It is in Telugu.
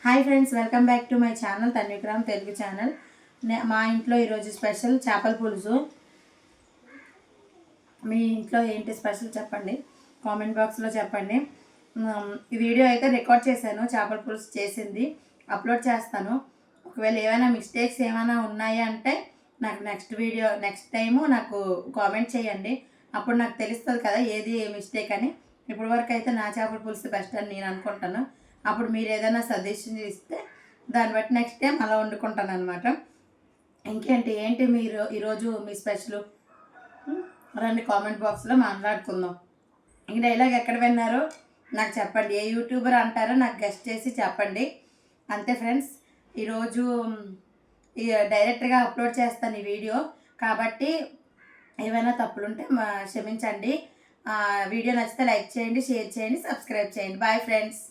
Hi friends, welcome back to my channel Tanvikram Telugu channel. మా ఇంట్లో ఈరోజు స్పెషల్ చేపల పులుసు. మీ ఇంట్లో ఏంటి స్పెషల్ చెప్పండి, కామెంట్ బాక్స్లో చెప్పండి. ఈ వీడియో అయితే రికార్డ్ చేశాను, చేపల పులుసు చేసింది అప్లోడ్ చేస్తాను. ఒకవేళ ఏమైనా మిస్టేక్స్ ఏమైనా ఉన్నాయి అంటే నాకు నెక్స్ట్ టైము నాకు కామెంట్ చేయండి. అప్పుడు నాకు తెలుస్తుంది కదా ఏది మిస్టేక్ అని. ఇప్పటి వరకు అయితే నా చేపల పులుసు బెస్ట్ అని నేను అనుకుంటాను. అప్పుడు మీరు ఏదైనా సజెషన్ ఇస్తే దాన్ని బట్టి నెక్స్ట్ టైం అలా వండుకుంటాను అనమాట. ఏంటి మీరు ఈరోజు మీ స్పెషల్ రండి, కామెంట్ బాక్స్లో మాట్లాడుకుందాం. ఈ డైలాగ్ ఎక్కడ విన్నారో నాకు చెప్పండి, ఏ యూట్యూబర్ అంటారో నాకు గెస్ట్ చేసి చెప్పండి. అంతే ఫ్రెండ్స్, ఈరోజు డైరెక్ట్గా అప్లోడ్ చేస్తాను ఈ వీడియో, కాబట్టి ఏమైనా తప్పులుంటే క్షమించండి. వీడియో నచ్చితే లైక్ చేయండి, షేర్ చేయండి, సబ్స్క్రైబ్ చేయండి. Bye friends.